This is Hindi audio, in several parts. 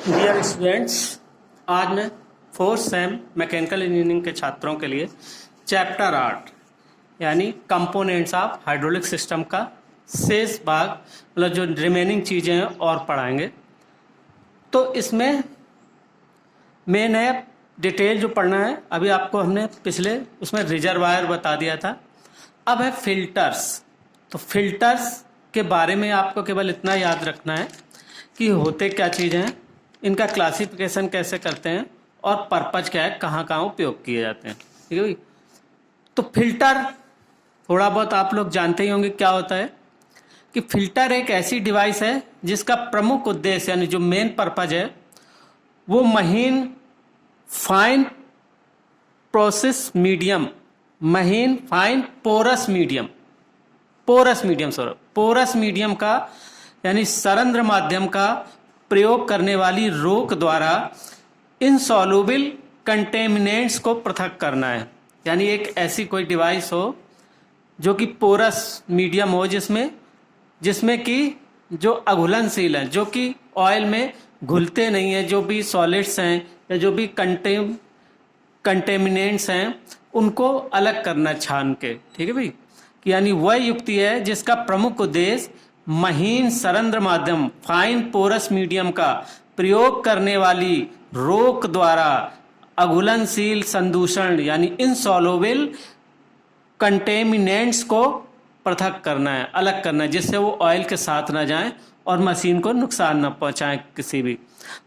डियर स्टूडेंट्स, आज मैं फोर्थ सेम मैकेनिकल इंजीनियरिंग के छात्रों के लिए चैप्टर 8 यानी कंपोनेंट्स ऑफ हाइड्रोलिक सिस्टम का शेष भाग मतलब जो रिमेनिंग चीज़ें हैं और पढ़ाएंगे। तो इसमें मेन है डिटेल जो पढ़ना है। अभी आपको हमने पिछले उसमें रिजर्वायर बता दिया था। अब है फिल्टर्स। तो फिल्टर्स के बारे में आपको केवल इतना याद रखना है कि होते क्या चीज़ें हैं, इनका क्लासिफिकेशन कैसे करते हैं और पर्पज क्या है, कहाँ कहाँ उपयोग किए जाते हैं। ठीक है भाई। तो फिल्टर थोड़ा बहुत आप लोग जानते ही होंगे क्या होता है कि फिल्टर एक ऐसी डिवाइस है जिसका प्रमुख उद्देश्य यानी जो मेन पर्पज है वो महीन फाइन प्रोसेस मीडियम महीन फाइन पोरस मीडियम का यानी सरंध्र माध्यम का प्रयोग करने वाली रोक द्वारा इनसॉल्युबल कंटेमिनेंट्स को पृथक करना है। यानी एक ऐसी कोई डिवाइस हो जो कि पोरस मीडियम हो जिसमें कि जो अघुलनशील है, जो कि ऑयल में घुलते नहीं है, जो भी सॉलिड्स हैं या जो भी कंटेमिनेंट्स हैं उनको अलग करना छान के। ठीक है भाई। यानी वह युक्ति है जिसका प्रमुख उद्देश्य महीन सरंध्र माध्यम फाइन पोरस मीडियम का प्रयोग करने वाली रोक द्वारा अघुलनशील संदूषण यानी इनसॉल्युबल कंटेमिनेंट्स को पृथक करना है, अलग करना है, जिससे वो ऑयल के साथ ना जाएं और मशीन को नुकसान न पहुंचाएं किसी भी।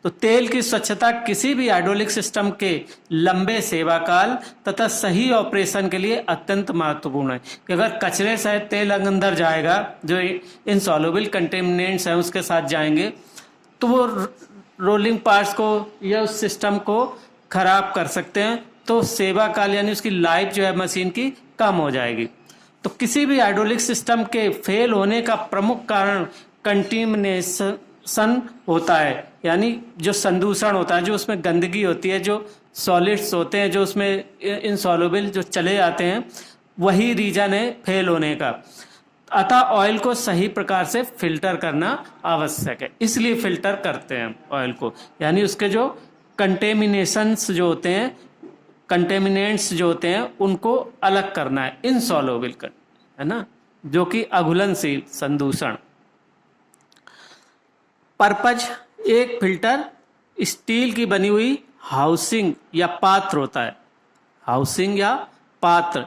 तो तेल की स्वच्छता किसी भी हाइड्रोलिक सिस्टम के लंबे सेवा काल तथा सही ऑपरेशन के लिए अत्यंत महत्वपूर्ण है कि अगर कचरे से तेल अंदर जाएगा, जो इनसॉल्युबल कंटेमिनेंट्स हैं उसके साथ जाएंगे, तो वो रोलिंग पार्ट्स को या उस सिस्टम को खराब कर सकते हैं। तो सेवा काल यानी उसकी लाइफ जो है मशीन की कम हो जाएगी। तो किसी भी हाइड्रोलिक सिस्टम के फेल होने का प्रमुख कारण कंटेमिनेशन होता है, यानी जो संदूषण होता है, जो उसमें गंदगी होती है, जो सॉलिड्स होते हैं, जो उसमें इनसॉल्युबल जो चले जाते हैं, वही रीजन है फेल होने का। अतः ऑयल को सही प्रकार से फिल्टर करना आवश्यक है, इसलिए फिल्टर करते हैं ऑयल को। यानी उसके जो कंटेमिनेशंस जो होते हैं, कंटेमिनेंट्स जो होते हैं उनको अलग करना है, इनसॉल्युबल है ना, जो कि अघुलनशील संदूषण। पर्पज, एक फिल्टर स्टील की बनी हुई हाउसिंग या पात्र होता है, हाउसिंग या पात्र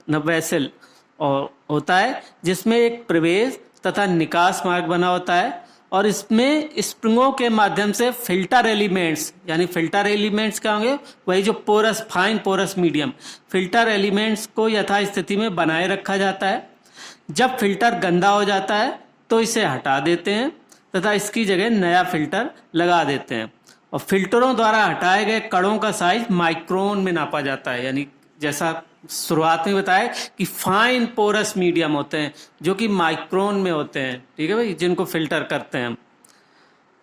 न वेसल और होता है जिसमें एक प्रवेश तथा निकास मार्ग बना होता है और इसमें स्प्रिंगों के माध्यम से फिल्टर एलिमेंट्स, यानी फिल्टर एलिमेंट्स क्या होंगे, वही जो porous fine porous medium filter elements को यथास्थिति में बनाए रखा जाता है। जब फिल्टर गंदा हो जाता है तो इसे हटा देते हैं तथा इसकी जगह नया फिल्टर लगा देते हैं। और फिल्टरों द्वारा हटाए गए कणों का साइज माइक्रोन में नापा जाता है, यानी जैसा शुरुआत में बताया कि फाइन पोरस मीडियम होते हैं जो कि माइक्रोन में होते हैं। ठीक है भाई, जिनको फिल्टर करते हैं हम।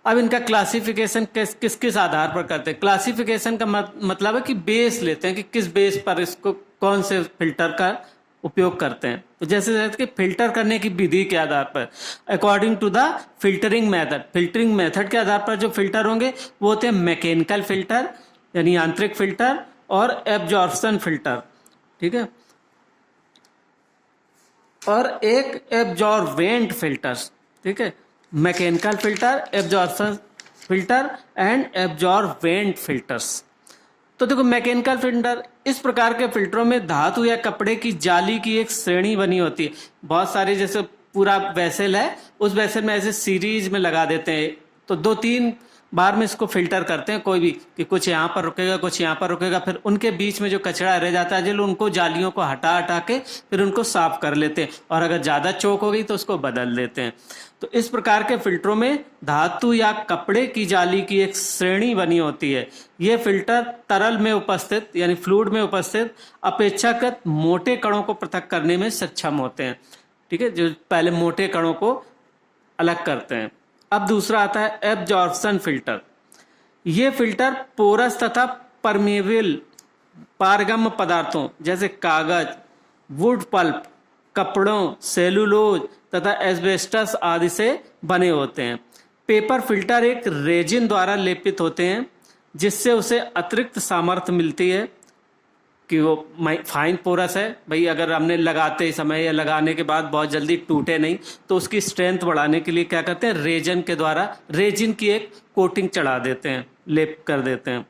अब इनका क्लासिफिकेशन किस किस आधार पर करते हैं। क्लासिफिकेशन का मतलब है कि बेस लेते हैं कि किस बेस पर इसको कौन से फिल्टर का उपयोग करते हैं। तो जैसे कि फिल्टर करने की विधि के आधार पर according to the filtering method के आधार पर जो फिल्टर होंगे वो होते हैं मैकेनिकल फिल्टर यानी यांत्रिक फिल्टर और एब्जॉर्प्शन फिल्टर। ठीक है। और एक एब्जॉर्वेंट फिल्टर्स। ठीक है, mechanical filter, absorption filter and absorbent filters. तो देखो, मैकेनिकल फिल्टर, इस प्रकार के फिल्टरों में धातु या कपड़े की जाली की एक श्रेणी बनी होती है। बहुत सारे, जैसे पूरा वेसल है, उस वेसल में ऐसे सीरीज में लगा देते हैं, तो 2-3 बार में इसको फिल्टर करते हैं कोई भी, कि कुछ यहाँ पर रुकेगा, कुछ यहाँ पर रुकेगा, फिर उनके बीच में जो कचरा रह जाता है जो उनको जालियों को हटा के फिर उनको साफ कर लेते हैं, और अगर ज़्यादा चौक हो गई तो उसको बदल देते हैं। तो इस प्रकार के फिल्टरों में धातु या कपड़े की जाली की एक श्रेणी बनी होती है। ये फिल्टर तरल में उपस्थित यानी फ्लूइड में उपस्थित अपेक्षाकृत मोटे कणों को पृथक करने में सक्षम होते हैं। ठीक है, जो पहले मोटे कणों को अलग करते हैं। अब दूसरा आता है एब्जॉर्प्शन फिल्टर। ये फिल्टर पोरस तथा परमेबल पारगम्य पदार्थों जैसे कागज, वुड पल्प, कपड़ों, सेलुलोज तथा एस्बेस्टस आदि से बने होते हैं। पेपर फिल्टर एक रेजिन द्वारा लेपित होते हैं, जिससे उसे अतिरिक्त सामर्थ्य मिलती है कि वो फाइन पोरस है। भाई अगर हमने लगाते समय या लगाने के बाद बहुत जल्दी टूटे नहीं, तो उसकी स्ट्रेंथ बढ़ाने के लिए क्या करते हैं, रेजिन के द्वारा रेजिन की एक कोटिंग चढ़ा देते हैं, लेप कर देते हैं।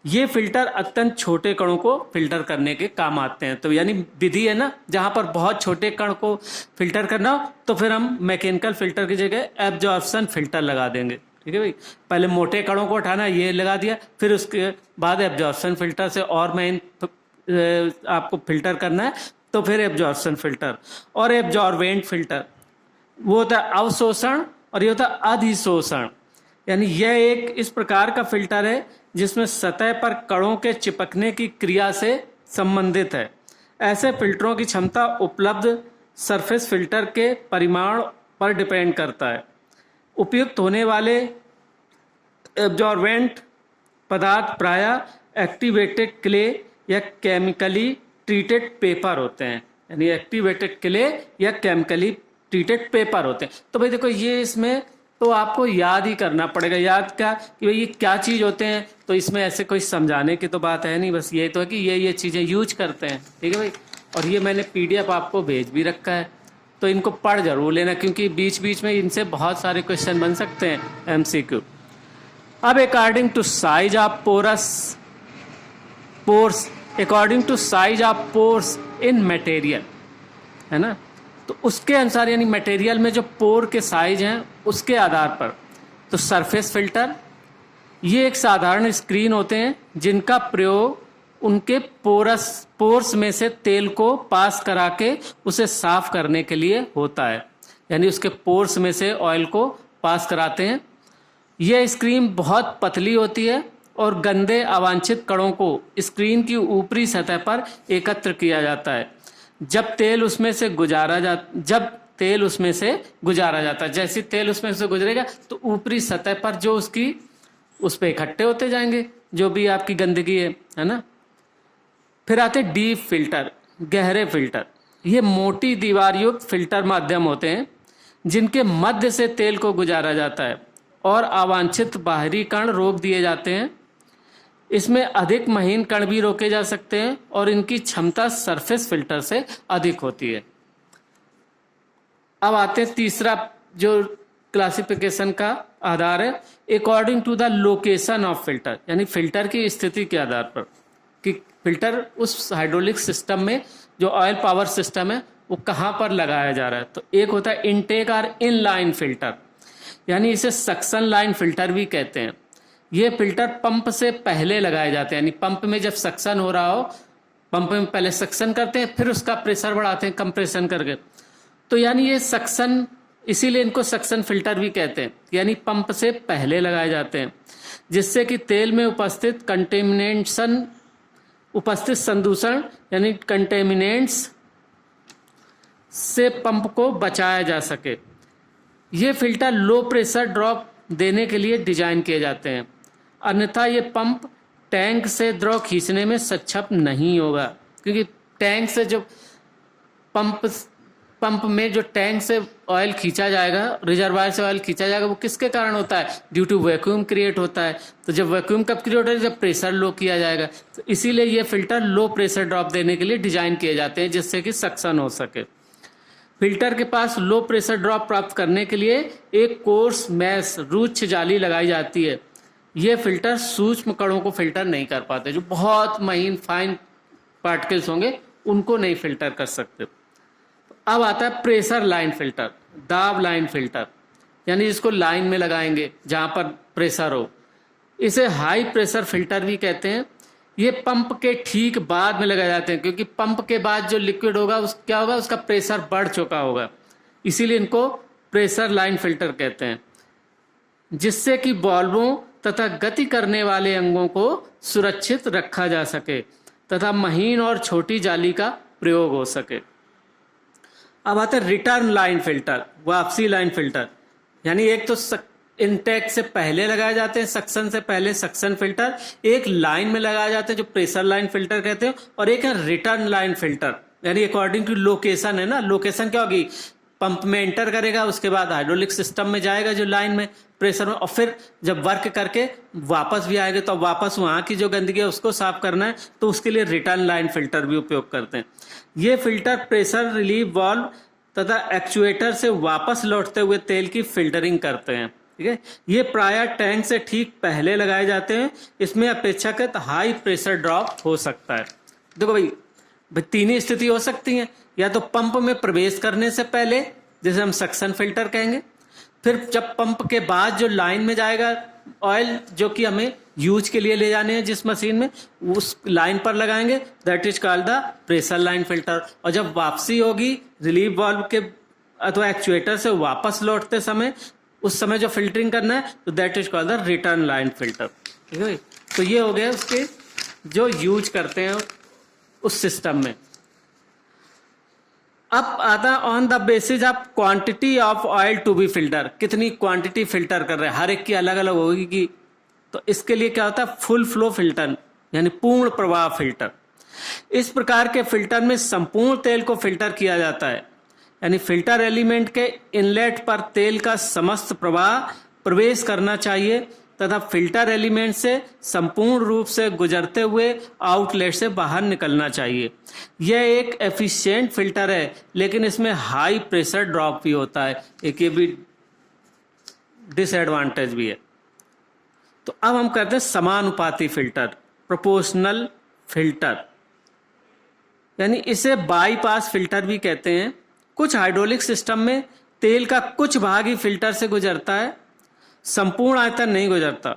ये फिल्टर अत्यंत छोटे कणों को फिल्टर करने के काम आते हैं। तो यानी विधि है ना, जहां पर बहुत छोटे कण को फिल्टर करना हो तो फिर हम मैकेनिकल फिल्टर की जगह एब्जॉर्प्शन फिल्टर लगा देंगे। ठीक है भाई, पहले मोटे कणों को उठाना, ये लगा दिया, फिर उसके बाद एब्जॉर्प्शन फिल्टर से और मेन आपको फिल्टर करना है तो फिर एब्जॉर्प्शन फिल्टर। और एब्जॉर्बेंट फिल्टर वो होता है अवशोषण और ये होता है अधिशोषण। यानी यह एक इस प्रकार का फिल्टर है जिसमें सतह पर कणों के चिपकने की क्रिया से संबंधित है। ऐसे फिल्टरों की क्षमता उपलब्ध सरफेस फिल्टर के परिमाण पर डिपेंड करता है। उपयुक्त होने वाले एब्जॉर्बेंट पदार्थ प्रायः एक्टिवेटेड क्ले या केमिकली ट्रीटेड पेपर होते हैं। यानी एक्टिवेटेड क्ले या केमिकली ट्रीटेड पेपर होते हैं। तो भाई देखो, ये इसमें तो आपको याद ही करना पड़ेगा। याद क्या कि भाई ये क्या चीज़ होते हैं, तो इसमें ऐसे कोई समझाने की तो बात है नहीं, बस ये तो है कि ये चीज़ें यूज करते हैं। ठीक है भाई, और ये मैंने PDF आपको भेज भी रखा है, तो इनको पढ़ जरूर लेना, क्योंकि बीच बीच में इनसे बहुत सारे क्वेश्चन बन सकते हैं MCQ। अब according to size of pores according to size of pores in material, है ना, तो उसके अनुसार यानी मटेरियल में जो पोर के साइज हैं उसके आधार पर, तो सरफेस फिल्टर ये एक साधारण स्क्रीन होते हैं जिनका प्रयोग उनके पोर्स में से तेल को पास करा के उसे साफ करने के लिए होता है। यानी उसके पोर्स में से ऑयल को पास कराते हैं। यह स्क्रीन बहुत पतली होती है और गंदे अवांछित कणों को स्क्रीन की ऊपरी सतह पर एकत्र किया जाता है। जब तेल उसमें से गुजारा जाता है, जैसे तेल उसमें से गुजरेगा तो ऊपरी सतह पर जो उस पे इकट्ठे होते जाएंगे जो भी आपकी गंदगी है ना। फिर आते डीप फिल्टर, गहरे फिल्टर। ये मोटी दीवार युक्त फिल्टर माध्यम होते हैं जिनके मध्य से तेल को गुजारा जाता है और अवांछित बाहरी कण रोक दिए जाते हैं। इसमें अधिक महीन कण भी रोके जा सकते हैं और इनकी क्षमता सरफेस फिल्टर से अधिक होती है। अब आते हैं तीसरा जो क्लासिफिकेशन का आधार है, according to the location of filter, यानी फिल्टर की स्थिति के आधार पर कि फिल्टर उस हाइड्रोलिक सिस्टम में जो ऑयल पावर सिस्टम है वो कहाँ पर लगाया जा रहा है। तो एक होता है इनटेक और इनलाइन फिल्टर, यानी इसे सक्शन लाइन फिल्टर भी कहते हैं। ये फिल्टर पंप से पहले लगाए जाते हैं, यानी पंप में जब सक्शन हो रहा हो, पंप में पहले सक्शन करते हैं फिर उसका प्रेशर बढ़ाते हैं कंप्रेशन करके। तो यानी ये सक्शन, इसीलिए इनको सक्शन फिल्टर भी कहते हैं, यानी पंप से पहले लगाए जाते हैं, जिससे कि तेल में उपस्थित संदूषण यानी कंटेमिनेंट्स से पंप को बचाया जा सके। ये फिल्टर लो प्रेशर ड्रॉप देने के लिए डिजाइन किए जाते हैं, अन्यथा ये पंप टैंक से द्रव खींचने में सक्षम नहीं होगा, क्योंकि टैंक से जो पंप में जो टैंक से ऑयल खींचा जाएगा, रिजर्वायर से ऑयल खींचा जाएगा, वो किसके कारण होता है, ड्यू टू वैक्यूम क्रिएट होता है। तो जब वैक्यूम कब क्रिएट होता है, जब प्रेशर लो किया जाएगा। तो इसीलिए ये फिल्टर लो प्रेशर ड्रॉप देने के लिए डिजाइन किए जाते हैं, जिससे कि सक्शन हो सके। फिल्टर के पास लो प्रेशर ड्रॉप प्राप्त करने के लिए एक कोर्स मैश रुक्ष जाली लगाई जाती है। ये फिल्टर सूक्ष्म कणों को फिल्टर नहीं कर पाते, जो बहुत महीन फाइन पार्टिकल्स होंगे उनको नहीं फिल्टर कर सकते। अब आता है प्रेशर लाइन फिल्टर, दाब लाइन फिल्टर, यानी जिसको लाइन में लगाएंगे जहां पर प्रेशर हो। इसे हाई प्रेशर फिल्टर भी कहते हैं। ये पंप के ठीक बाद में लगाए जाते हैं, क्योंकि पंप के बाद जो लिक्विड होगा क्या होगा, उसका प्रेशर बढ़ चुका होगा, इसीलिए इनको प्रेशर लाइन फिल्टर कहते हैं, जिससे कि वाल्वों तथा गति करने वाले अंगों को सुरक्षित रखा जा सके तथा महीन और छोटी जाली का प्रयोग हो सके। अब आता है रिटर्न लाइन फिल्टर, वापसी लाइन फिल्टर, यानी एक तो इनटेक से पहले लगाए जाते हैं, सक्शन से पहले सक्शन फिल्टर, एक लाइन में लगाए जाते हैं जो प्रेशर लाइन फिल्टर कहते हैं, और एक है रिटर्न लाइन फिल्टर, यानी अकॉर्डिंग टू लोकेशन है ना। लोकेशन क्या होगी, पंप में एंटर करेगा, उसके बाद हाइड्रोलिक सिस्टम में जाएगा जो लाइन में प्रेशर में, और फिर जब वर्क करके वापस भी आएगा तो वापस वहाँ की जो गंदगी है उसको साफ करना है, तो उसके लिए रिटर्न लाइन फिल्टर भी उपयोग करते हैं। ये फिल्टर प्रेशर रिलीफ वाल्व तथा एक्चुएटर से वापस लौटते हुए तेल की फिल्टरिंग करते हैं। ठीक है, ये प्रायः टैंक से ठीक पहले लगाए जाते हैं। इसमें अपेक्षाकृत हाई प्रेशर ड्रॉप हो सकता है। देखो भाई तीन ही स्थिति हो सकती हैं, या तो पंप में प्रवेश करने से पहले जिसे हम सक्शन फिल्टर कहेंगे, फिर जब पंप के बाद जो लाइन में जाएगा ऑयल जो कि हमें यूज के लिए ले जाने हैं जिस मशीन में, उस लाइन पर लगाएंगे, that is called the pressure line filter. और जब वापसी होगी रिलीफ वाल्व के अथवा एक्चुएटर से वापस लौटते समय, उस समय जो फिल्टरिंग करना है, तो that is called the return line filter. ठीक है, तो ये हो गया उसके जो यूज करते हैं उस सिस्टम में। अब आता on the basis of quantity of oil to be filter, कितनी क्वांटिटी फिल्टर कर रहे हैं, हर एक की अलग अलग होगी। तो इसके लिए क्या होता है, फुल फ्लो फिल्टर यानी पूर्ण प्रवाह फिल्टर। इस प्रकार के फिल्टर में संपूर्ण तेल को फिल्टर किया जाता है, यानी फिल्टर एलिमेंट के इनलेट पर तेल का समस्त प्रवाह प्रवेश करना चाहिए तथा फिल्टर एलिमेंट से संपूर्ण रूप से गुजरते हुए आउटलेट से बाहर निकलना चाहिए। यह एक एफिशिएंट फिल्टर है, लेकिन इसमें हाई प्रेशर ड्रॉप भी होता है, एक ये भी डिसएडवांटेज भी है। तो अब हम करते हैं समानुपाती फिल्टर, प्रोपोर्शनल फिल्टर, यानी इसे बाईपास फिल्टर भी कहते हैं। कुछ हाइड्रोलिक सिस्टम में तेल का कुछ भाग ही फिल्टर से गुजरता है, संपूर्ण आयतन नहीं गुजरता।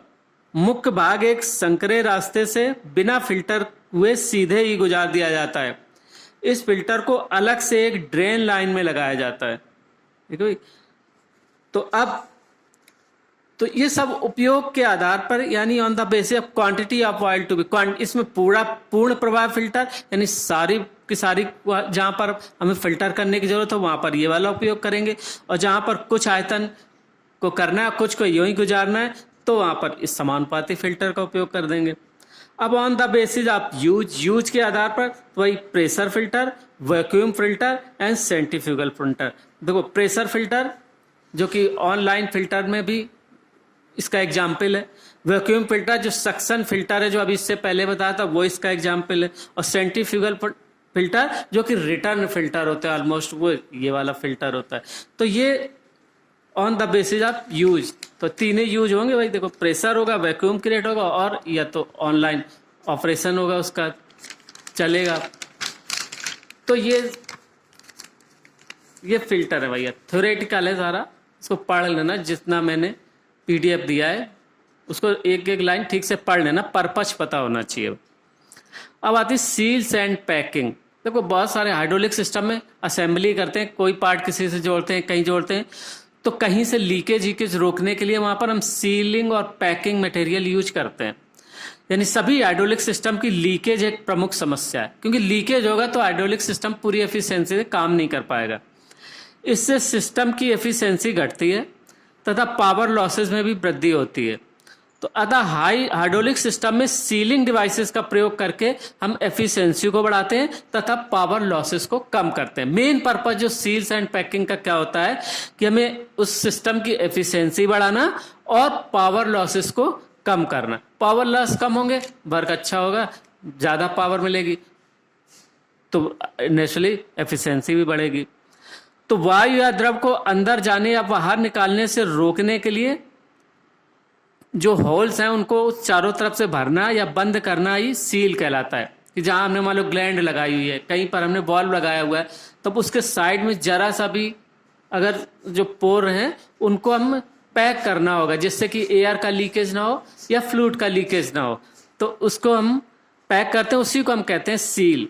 मुख्य भाग एक संकरे रास्ते से बिना फिल्टर हुए सीधे ही गुजार दिया जाता है। इस फिल्टर को अलग से एक ड्रेन लाइन में लगाया जाता है। ठीक है, तो अब तो ये सब उपयोग के आधार पर, यानी on the basis of quantity of oil to be, इसमें पूर्ण प्रवाह फिल्टर यानी सारी की सारी जहां पर हमें फिल्टर करने की जरूरत हो वहां पर ये वाला उपयोग करेंगे, और जहां पर कुछ आयतन को करना है, कुछ को यूं ही गुजारना है, तो वहां पर इस समानुपाती फिल्टर का उपयोग कर देंगे। अब on the basis of use के आधार पर तो वही pressure filter, vacuum filter and centrifugal filter. देखो प्रेशर फिल्टर जो कि ऑनलाइन फिल्टर में भी इसका एग्जाम्पल है, वैक्यूम फिल्टर जो सक्शन फिल्टर है जो अभी इससे पहले बताया था वो इसका एग्जाम्पल है, और सेंट्रीफ्यूगल फिल्टर जो कि रिटर्न फिल्टर होता है, ऑलमोस्ट वो ये वाला फिल्टर होता है। तो ये on the basis of use, तो तीनों यूज होंगे भाई। देखो प्रेशर होगा, वैक्यूम क्रिएट होगा, और या तो ऑनलाइन ऑपरेशन होगा उसका चलेगा। तो ये फिल्टर है भैया, थ्योरेटिकल है सारा, इसको पढ़ लेना, जितना मैंने पीडीएफ दिया है उसको एक एक लाइन ठीक से पढ़ लेना, पर्पस पता होना चाहिए। अब आती सील्स एंड पैकिंग। देखो बहुत सारे हाइड्रोलिक सिस्टम में असेंबली करते हैं, कोई पार्ट किसी से जोड़ते हैं, कहीं जोड़ते हैं, तो कहीं से लीकेज रोकने के लिए वहां पर हम सीलिंग और पैकिंग मटेरियल यूज करते हैं। यानी सभी हाइड्रोलिक सिस्टम की लीकेज एक प्रमुख समस्या है, क्योंकि लीकेज होगा तो हाइड्रोलिक सिस्टम पूरी एफिशिएंसी से काम नहीं कर पाएगा। इससे सिस्टम की एफिशिएंसी घटती है तथा पावर लॉसेस में भी वृद्धि होती है। तो अतः हाइड्रोलिक सिस्टम में सीलिंग डिवाइसेस का प्रयोग करके हम एफिशिएंसी को बढ़ाते हैं तथा पावर लॉसेस को कम करते हैं। मेन पर्पस जो सील्स एंड पैकिंग का क्या होता है कि हमें उस सिस्टम की एफिशिएंसी बढ़ाना और पावर लॉसेस को कम करना। पावर लॉस कम होंगे, वर्क अच्छा होगा, ज्यादा पावर मिलेगी, तो नेचुरली एफिशिएंसी भी बढ़ेगी। तो वायु या द्रव को अंदर जाने या बाहर निकालने से रोकने के लिए जो होल्स हैं उनको चारों तरफ से भरना या बंद करना ही सील कहलाता है। कि जहां हमने मान लो ग्लैंड लगाई हुई है, कहीं पर हमने बॉल्ब लगाया हुआ है, तब उसके साइड में जरा सा भी अगर जो पोर हैं उनको हम पैक करना होगा, जिससे कि एयर का लीकेज ना हो या फ्लूइड का लीकेज ना हो, तो उसको हम पैक करते हैं, उसी को हम कहते हैं सील।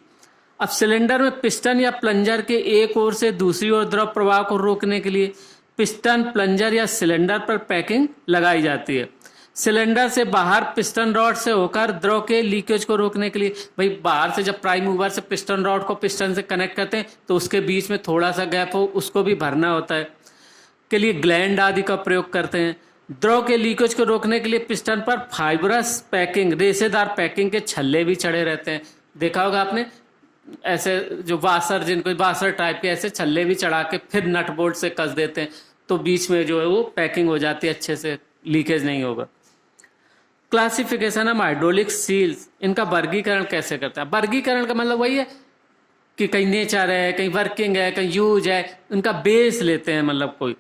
अब सिलेंडर में पिस्टन या प्लंजर के एक ओर से दूसरी ओर द्रव प्रवाह को रोकने के लिए पिस्टन, प्लंजर या सिलेंडर पर पैकिंग लगाई जाती है। सिलेंडर से बाहर पिस्टन रॉड से होकर द्रव के लीकेज को रोकने के लिए, भाई बाहर से जब प्राइम मूवर से पिस्टन रॉड को पिस्टन से कनेक्ट करते हैं तो उसके बीच में थोड़ा सा गैप हो, उसको भी भरना होता है, के लिए ग्लैंड आदि का प्रयोग करते हैं। द्रव के लीकेज को रोकने के लिए पिस्टन पर फाइबरस पैकिंग, रेशेदार पैकिंग के छल्ले भी चढ़े रहते हैं। देखा होगा आपने, ऐसे जो वासर, जिनको वासर टाइप के ऐसे छल्ले भी चढ़ा के फिर नट बोल्ट से कस देते हैं, तो बीच में जो है वो पैकिंग हो जाती है, अच्छे से लीकेज नहीं होगा। क्लासिफिकेशन ऑफ हाइड्रोलिक सील्स, इनका वर्गीकरण कैसे करते हैं? वर्गीकरण का मतलब वही है कि कहीं नेचर है, कहीं वर्किंग है, कहीं यूज है, उनका बेस लेते हैं मतलब कोई।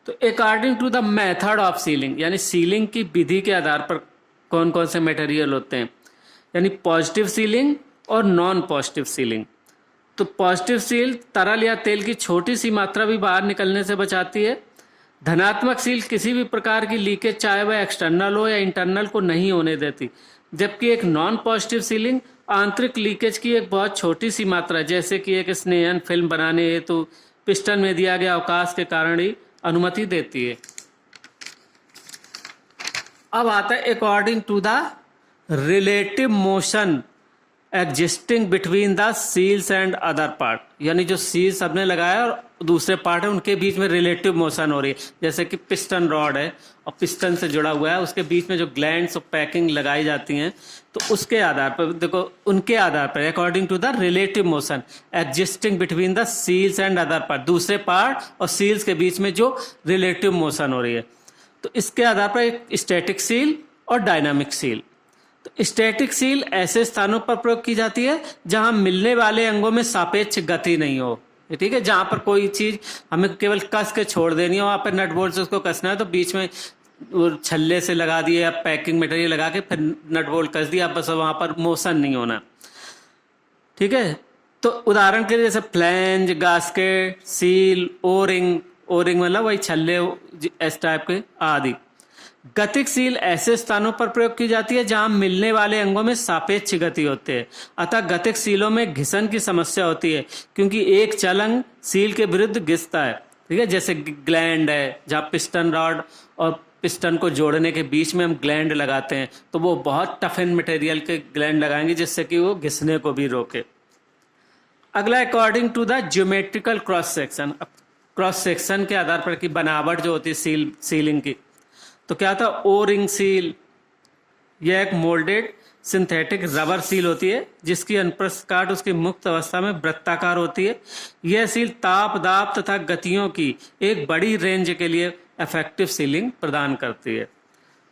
तो according to the method of sealing, यानी सीलिंग की विधि के आधार पर कौन कौन से मटेरियल होते हैं, यानी पॉजिटिव सीलिंग और नॉन पॉजिटिव सीलिंग। तो पॉजिटिव सील तरल या तेल की छोटी सी मात्रा भी बाहर निकलने से बचाती है। धनात्मक सील किसी भी प्रकार की लीकेज, चाहे वह एक्सटर्नल हो या इंटरनल, को नहीं होने देती। जबकि एक नॉन पॉजिटिव सीलिंग आंतरिक लीकेज की एक बहुत छोटी सी मात्रा, जैसे कि एक स्नेहन फिल्म बनाने हेतु पिस्टन में दिया गया अवकाश के कारण ही अनुमति देती है। अब आता है according to the relative motion existing between the seals and other part, यानी जो सील्स हमने लगाया और दूसरे पार्ट है उनके बीच में रिलेटिव मोशन हो रही है। जैसे कि पिस्टन रॉड है और पिस्टन से जुड़ा हुआ है, उसके बीच में जो ग्लैंड्स और पैकिंग लगाई जाती हैं, तो उसके आधार पर देखो, उनके आधार पर according to the relative motion existing between the seals and other part, दूसरे पार्ट और सील्स के बीच में जो रिलेटिव मोशन हो रही है, तो इसके आधार पर एक स्टैटिक सील और डायनामिक सील। तो स्टैटिक सील ऐसे स्थानों पर प्रयोग की जाती है जहां मिलने वाले अंगों में सापेक्ष गति नहीं हो, ठीक है, जहां पर कोई चीज हमें केवल कस के छोड़ देनी है, वहां पर नट बोल्ट से उसको कसना है, तो बीच में छल्ले से लगा दिए या पैकिंग मटेरियल लगा के फिर नट बोल्ट कस दिया, बस वहां पर मोशन नहीं होना, ठीक है। तो उदाहरण के लिए जैसे flange, gasket, seal, O-ring, O-ring मतलब वही छल्ले इस टाइप के आदि। गतिक सील ऐसे स्थानों पर प्रयोग की जाती है जहां मिलने वाले अंगों में सापेक्ष गति होती है, अतः गतिक सीलों में घिसन की समस्या होती है, क्योंकि एक चल अंग सील के विरुद्ध घिसता है, ठीक है। जैसे ग्लैंड है, जहां पिस्टन रॉड और पिस्टन को जोड़ने के बीच में हम ग्लैंड लगाते हैं, तो वो बहुत टफन मटेरियल के ग्लैंड लगाएंगे जिससे कि वो घिसने को भी रोके। अगला according to the geometrical cross section, cross section के आधार पर की बनावट जो होती है सीलिंग की, तो क्या था, ओ रिंग सील, यह एक मोल्डेड सिंथेटिक रबर सील होती है जिसकी अनुप्रस्थ काट उसकी मुक्त अवस्था में वृत्ताकार होती है। यह सील ताप, दाब तथा गतियों की एक बड़ी रेंज के लिए इफेक्टिव सीलिंग प्रदान करती है।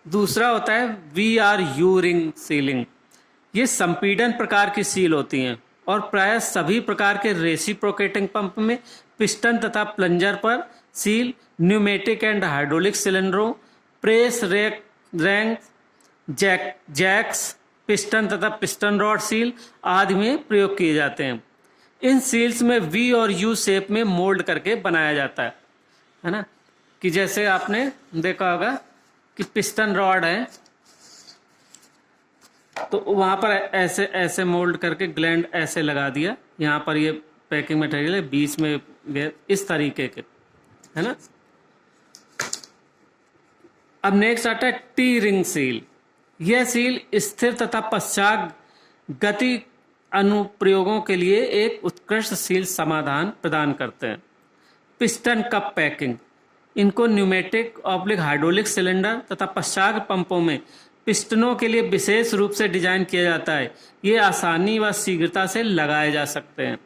दूसरा होता है VRU रिंग सीलिंग। ये संपीड़न प्रकार की सील होती हैं और प्रायः सभी प्रकार के रेसिप्रोकेटिंग पंप में पिस्टन तथा प्लंजर पर सील, न्यूमेटिक एंड हाइड्रोलिक सिलेंडरों, प्रेस रैंक, जैक्स, पिस्टन तथा पिस्टन रॉड सील आदि में प्रयोग किए जाते हैं। इन सील्स में V और U शेप में मोल्ड करके बनाया जाता है ना, कि जैसे आपने देखा होगा कि पिस्टन रॉड है तो वहां पर ऐसे ऐसे मोल्ड करके ग्लैंड ऐसे लगा दिया, यहाँ पर ये पैकिंग मटेरियल है, बीच में इस तरीके के, है ना। अब नेक्स्ट आता है टी रिंग सील। यह सील स्थिर तथा पश्चात गति अनुप्रयोगों के लिए एक उत्कृष्ट सील समाधान प्रदान करते हैं। पिस्टन कप पैकिंग, इनको न्यूमेटिक ऑब्लिक हाइड्रोलिक सिलेंडर तथा पश्चात पंपों में पिस्टनों के लिए विशेष रूप से डिजाइन किया जाता है। ये आसानी व शीघ्रता से लगाए जा सकते हैं।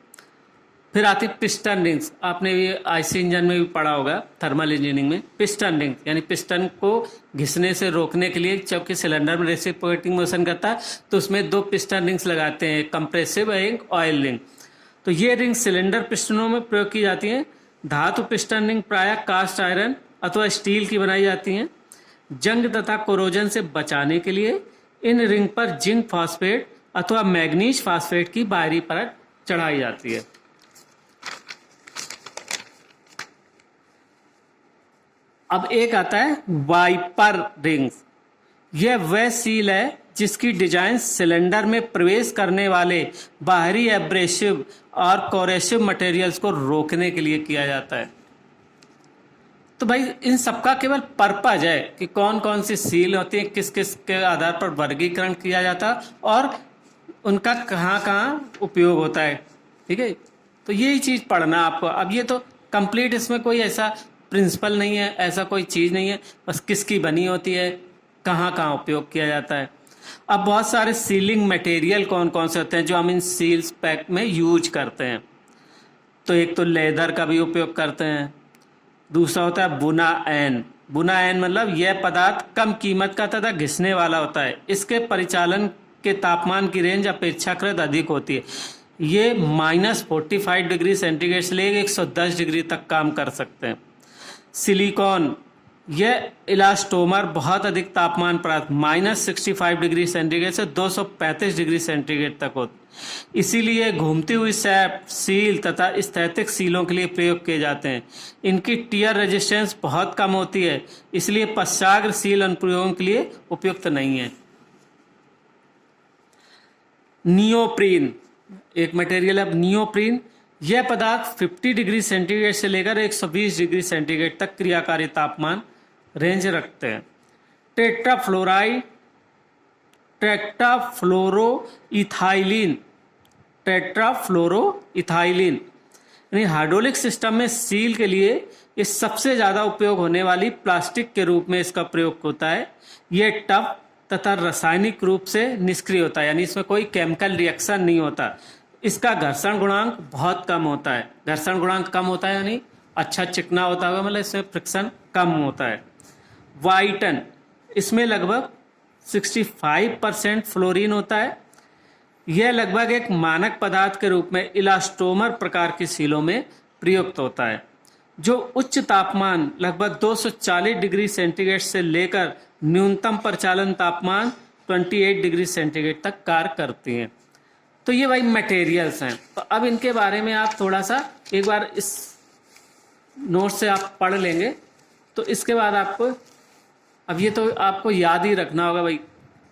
फिर आती पिस्टन रिंग्स, आपने ये आईसी इंजन में भी पढ़ा होगा, थर्मल इंजीनियरिंग में। पिस्टन रिंग यानी पिस्टन को घिसने से रोकने के लिए, जबकि सिलेंडर में रेसिप्रोकेटिंग मोशन करता है तो उसमें दो पिस्टन रिंग्स लगाते हैं, कंप्रेसिव रिंग, ऑयल रिंग। तो ये रिंग सिलेंडर पिस्टनों में प्रयोग की जाती हैं। धातु पिस्टन रिंग प्रायः कास्ट आयरन अथवा स्टील की बनाई जाती हैं। जंग तथा कोरोजन से बचाने के लिए इन रिंग पर जिंक फास्फेट अथवा मैग्नीज फास्फेट की बाहरी परत चढ़ाई जाती है। अब एक आता है वाइपर रिंग्स। यह वह सील है जिसकी डिजाइन सिलेंडर में प्रवेश करने वाले बाहरी एब्रेसिव और कोरेसिव मटेरियल्स को रोकने के लिए किया जाता है। तो भाई इन सबका केवल पर्पज है कि कौन कौन सी सील होती है, किस किस के आधार पर वर्गीकरण किया जाता है और उनका कहाँ कहाँ उपयोग होता है, ठीक है। तो यही चीज पढ़ना आपको। अब ये तो कंप्लीट, इसमें कोई ऐसा प्रिंसिपल नहीं है, ऐसा कोई चीज नहीं है, बस किसकी बनी होती है, कहाँ कहाँ उपयोग किया जाता है। अब बहुत सारे सीलिंग मटेरियल कौन कौन से होते हैं जो हम इन सील्स पैक में यूज करते हैं। तो एक तो लेदर का भी उपयोग करते हैं, दूसरा होता है बुना एन। बुना एन मतलब यह पदार्थ कम कीमत का तथा घिसने वाला होता है। इसके परिचालन के तापमान की रेंज अपेक्षाकृत अधिक होती है। ये -45 डिग्री सेंटीग्रेड से लेकर 110 डिग्री तक काम कर सकते हैं। सिलिकॉन, यह इलास्टोमर बहुत अधिक तापमान पर -65 डिग्री सेंटीग्रेड से 235 डिग्री सेंटीग्रेड तक होता है। इसीलिए घूमती हुई सैप, सील तथा स्थैतिक सीलों के लिए प्रयोग किए जाते हैं। इनकी टियर रेजिस्टेंस बहुत कम होती है, इसलिए पश्चाग्र सील अनुप्रयोगों के लिए उपयुक्त नहीं है। नियोप्रीन एक मटेरियल है। नियोप्रीन यह पदार्थ 50 डिग्री सेंटीग्रेड से लेकर 120 डिग्री सेंटीग्रेड तक क्रियाकारी तापमान रेंज रखते हैं। टेट्राफ्लोराइड, टेट्राफ्लोरोइथाइलिन, टेट्राफ्लोरोइथाइलिन यानी हाइड्रोलिक सिस्टम में सील के लिए ये सबसे ज़्यादा उपयोग होने वाली प्लास्टिक के रूप में इसका प्रयोग होता है। यह टफ तथा रासायनिक रूप से निष्क्रिय होता है, यानी इसमें कोई केमिकल रिएक्शन नहीं होता। इसका घर्षण गुणांक बहुत कम होता है। घर्षण गुणांक कम होता है यानी अच्छा चिकना होता है, मतलब इसमें फ्रिक्शन कम होता है। वाइटन, इसमें लगभग 65% फ्लोरीन होता है। यह लगभग एक मानक पदार्थ के रूप में इलास्टोमर प्रकार की सीलों में प्रयुक्त होता है, जो उच्च तापमान लगभग 240 डिग्री सेंटीग्रेड से लेकर न्यूनतम परिचालन तापमान 28 डिग्री सेंटीग्रेड तक कार्य करती हैं। तो ये भाई मटेरियल्स हैं। तो अब इनके बारे में आप थोड़ा सा एक बार इस नोट से आप पढ़ लेंगे, तो इसके बाद आपको अब ये तो आपको याद ही रखना होगा भाई,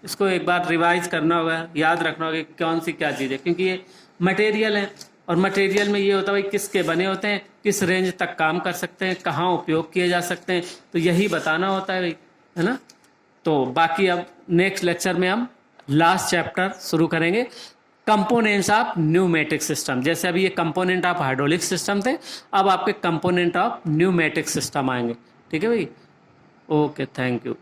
इसको एक बार रिवाइज करना होगा, याद रखना होगा कि कौन सी क्या चीज़ है, क्योंकि ये मटेरियल है और मटेरियल में ये होता है भाई किसके बने होते हैं, किस रेंज तक काम कर सकते हैं, कहाँ उपयोग किए जा सकते हैं, तो यही बताना होता है भाई, है ना। तो बाकी अब नेक्स्ट लेक्चर में हम लास्ट चैप्टर शुरू करेंगे, कंपोनेंट्स ऑफ न्यूमेटिक सिस्टम। जैसे अभी ये कंपोनेंट ऑफ हाइड्रोलिक सिस्टम थे, अब आपके कंपोनेंट ऑफ न्यूमेटिक सिस्टम आएंगे। ठीक है भाई, ओके, थैंक यू।